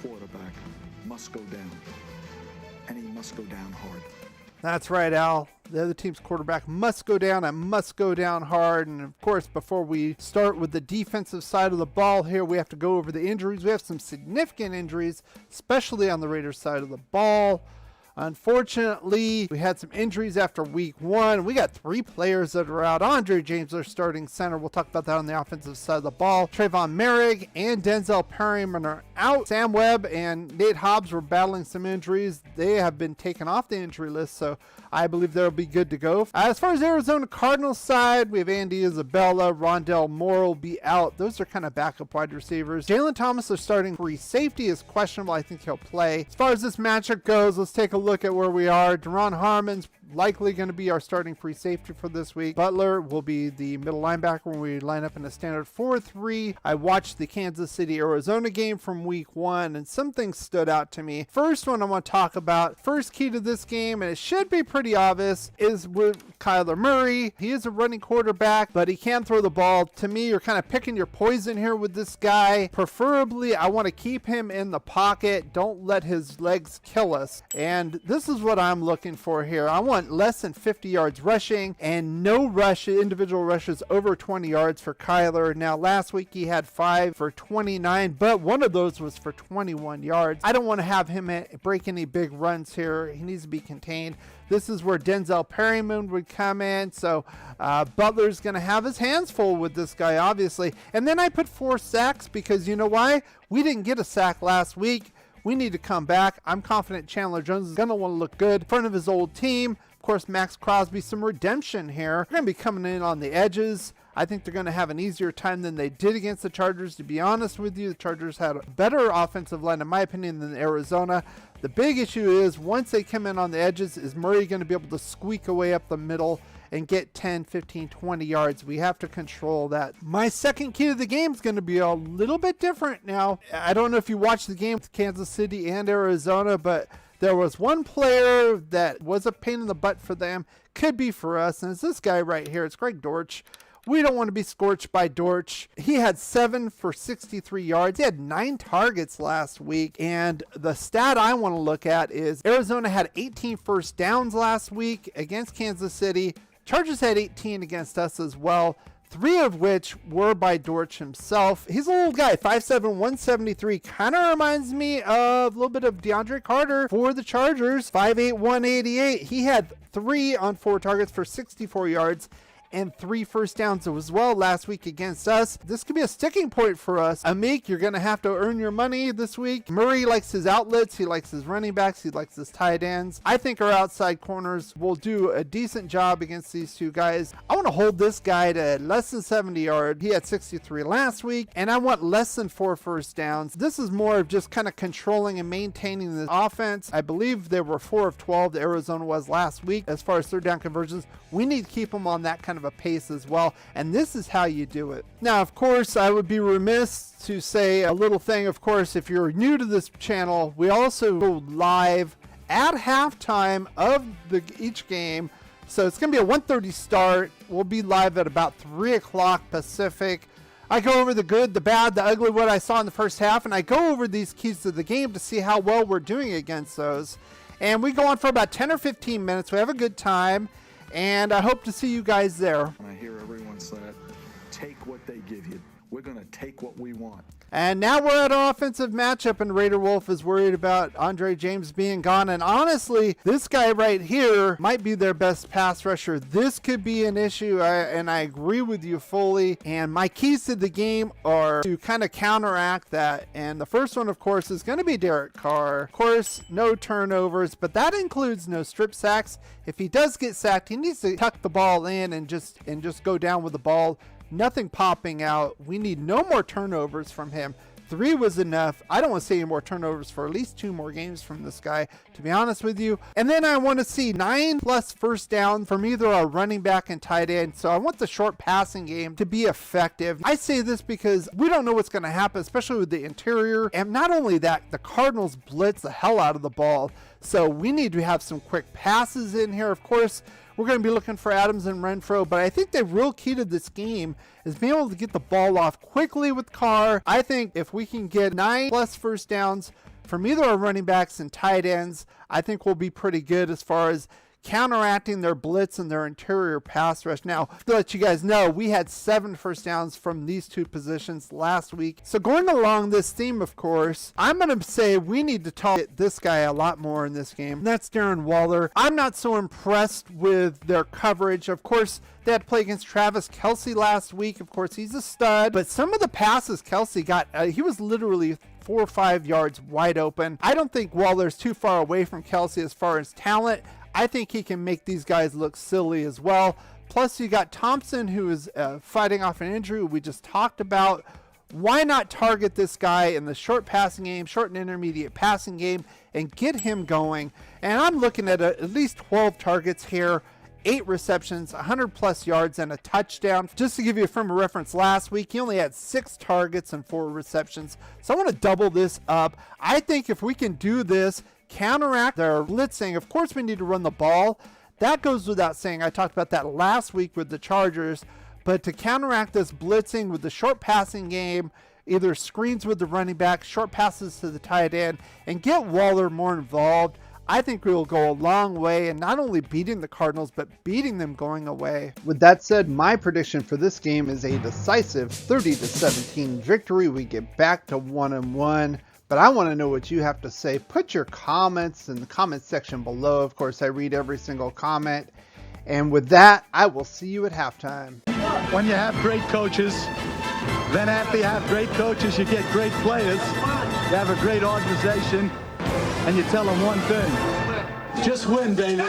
quarterback must go down, and he must go down hard. That's right, Al. The other team's quarterback must go down and must go down hard. And of course, before we start with the defensive side of the ball here, we have to go over the injuries. We have some significant injuries, especially on the Raiders side of the ball. Unfortunately, we had some injuries after week 1. We got 3 players that are out. Andre James, our starting center. We'll talk about that on the offensive side of the ball. Trayvon Merrick and Denzel Perryman are out. Sam Webb and Nate Hobbs were battling some injuries. They have been taken off the injury list, so I believe they'll be good to go. As far as Arizona Cardinals side, we have Andy Isabella. Rondell Moore will be out. Those are kind of backup wide receivers. Jalen Thomas, their starting free safety, is questionable. I think he'll play. As far as this matchup goes, let's take a look at where we are. Deron Harmon's likely going to be our starting free safety for this week. Butler will be the middle linebacker when we line up in a standard 4-3. I watched the Kansas City Arizona game from week 1 and some things stood out to me. First one I want to talk about, first key to this game, and it should be pretty obvious, is with Kyler Murray. He is a running quarterback, but he can throw the ball. To me, you're kind of picking your poison here with this guy. Preferably, I want to keep him in the pocket. Don't let his legs kill us. And this is what I'm looking for here. I want less than 50 yards rushing and no individual rushes over 20 yards for Kyler. Now, last week he had 5 for 29, but one of those was for 21 yards. I don't want to have him break any big runs here. He needs to be contained. This is where Denzel Perryman would come in. So Butler's going to have his hands full with this guy, obviously. And then I put 4 sacks because you know why? We didn't get a sack last week. We need to come back. I'm confident Chandler Jones is going to want to look good in front of his old team. Of course, maxxcrosby, some redemption here. They're going to be coming in on the edges. I think they're going to have an easier time than they did against the Chargers. To be honest with you, the Chargers had a better offensive line, in my opinion, than Arizona. The big issue is once they come in on the edges, is Murray going to be able to squeak away up the middle and get 10, 15, 20 yards? We have to control that. My second key to the game is going to be a little bit different now. I don't know if you watched the game with Kansas City and Arizona, but there was one player that was a pain in the butt for them, could be for us, and it's this guy right here. It's Greg Dortch. We don't want to be scorched by Dortch. He had 7 for 63 yards. He had 9 targets last week. And the stat I want to look at is Arizona had 18 first downs last week against Kansas City. Chargers had 18 against us as well, 3 of which were by Dortch himself. He's a little guy, 5'7", 173. Kind of reminds me of a little bit of DeAndre Carter for the Chargers, 5'8", 188. He had 3 on 4 targets for 64 yards and 3 first downs as well last week against us. This could be a sticking point for us. Amik, you're going to have to earn your money this week. Murray likes his outlets. He likes his running backs. He likes his tight ends. I think our outside corners will do a decent job against these 2 guys. I want to hold this guy to less than 70 yards. He had 63 last week, and I want less than 4 first downs. This is more of just kind of controlling and maintaining the offense. I believe there were 4 of 12 that Arizona was last week as far as third down conversions. We need to keep them on that kind of a pace as well, and this is how you do it. Now, of course, I would be remiss to say a little thing. Of course, if you're new to this channel, we also go live at halftime of each game. So it's going to be a 1:30 start. We'll be live at about 3 o'clock Pacific. I go over the good, the bad, the ugly, what I saw in the first half, and I go over these keys to the game to see how well we're doing against those. And we go on for about 10 or 15 minutes. We have a good time. And I hope to see you guys there. I hear everyone say it, take what they give you. We're going to take what we want. And now we're at an offensive matchup, and Raider Wolf is worried about Andre James being gone. And honestly, this guy right here might be their best pass rusher. This could be an issue, and I agree with you fully. And my keys to the game are to kind of counteract that. And the first one, of course, is going to be Derek Carr. Of course, no turnovers, but that includes no strip sacks. If he does get sacked, he needs to tuck the ball in and just go down with the ball. Nothing popping out. We need no more turnovers from him. 3 was enough. I don't want to see any more turnovers for at least 2 more games from this guy, to be honest with you. And then I want to see 9+ first down from either our running back and tight end. So I want the short passing game to be effective. I say this because we don't know what's going to happen, especially with the interior. And not only that, the Cardinals blitz the hell out of the ball. So we need to have some quick passes in here. Of course, we're going to be looking for Adams and Renfro, but I think the real key to this game is being able to get the ball off quickly with Carr. I think if we can get 9+ first downs from either our running backs and tight ends, I think we'll be pretty good as far as counteracting their blitz and their interior pass rush. Now, to let you guys know, we had 7 first downs from these 2 positions last week. So going along this theme, of course, I'm going to say we need to target this guy a lot more in this game. And that's Darren Waller. I'm not so impressed with their coverage. Of course, they had to play against Travis Kelce last week. Of course, he's a stud. But some of the passes Kelce got, he was literally 4 or 5 yards wide open. I don't think Waller's too far away from Kelce as far as talent. I think he can make these guys look silly as well. Plus, you got Thompson, who is fighting off an injury we just talked about. Why not target this guy in the short passing game, short and intermediate passing game, and get him going? And I'm looking at at least 12 targets here, 8 receptions, 100+ yards, and a touchdown. Just to give you a firm reference, last week he only had 6 targets and 4 receptions. So I want to double this up. I think if we can do this, counteract their blitzing, of course we need to run the ball. That goes without saying. I talked about that last week with the Chargers. But to counteract this blitzing with the short passing game, either screens with the running back, short passes to the tight end, and get Waller more involved, I think we will go a long way in not only beating the Cardinals, but beating them going away. With that said, my prediction for this game is a decisive 30-17 victory. We get back to 1-1. But I want to know what you have to say. Put your comments in the comment section below. Of course, I read every single comment. And with that, I will see you at halftime. When you have great coaches, then after you have great coaches, you get great players. You have a great organization, and you tell them one thing: just win, baby.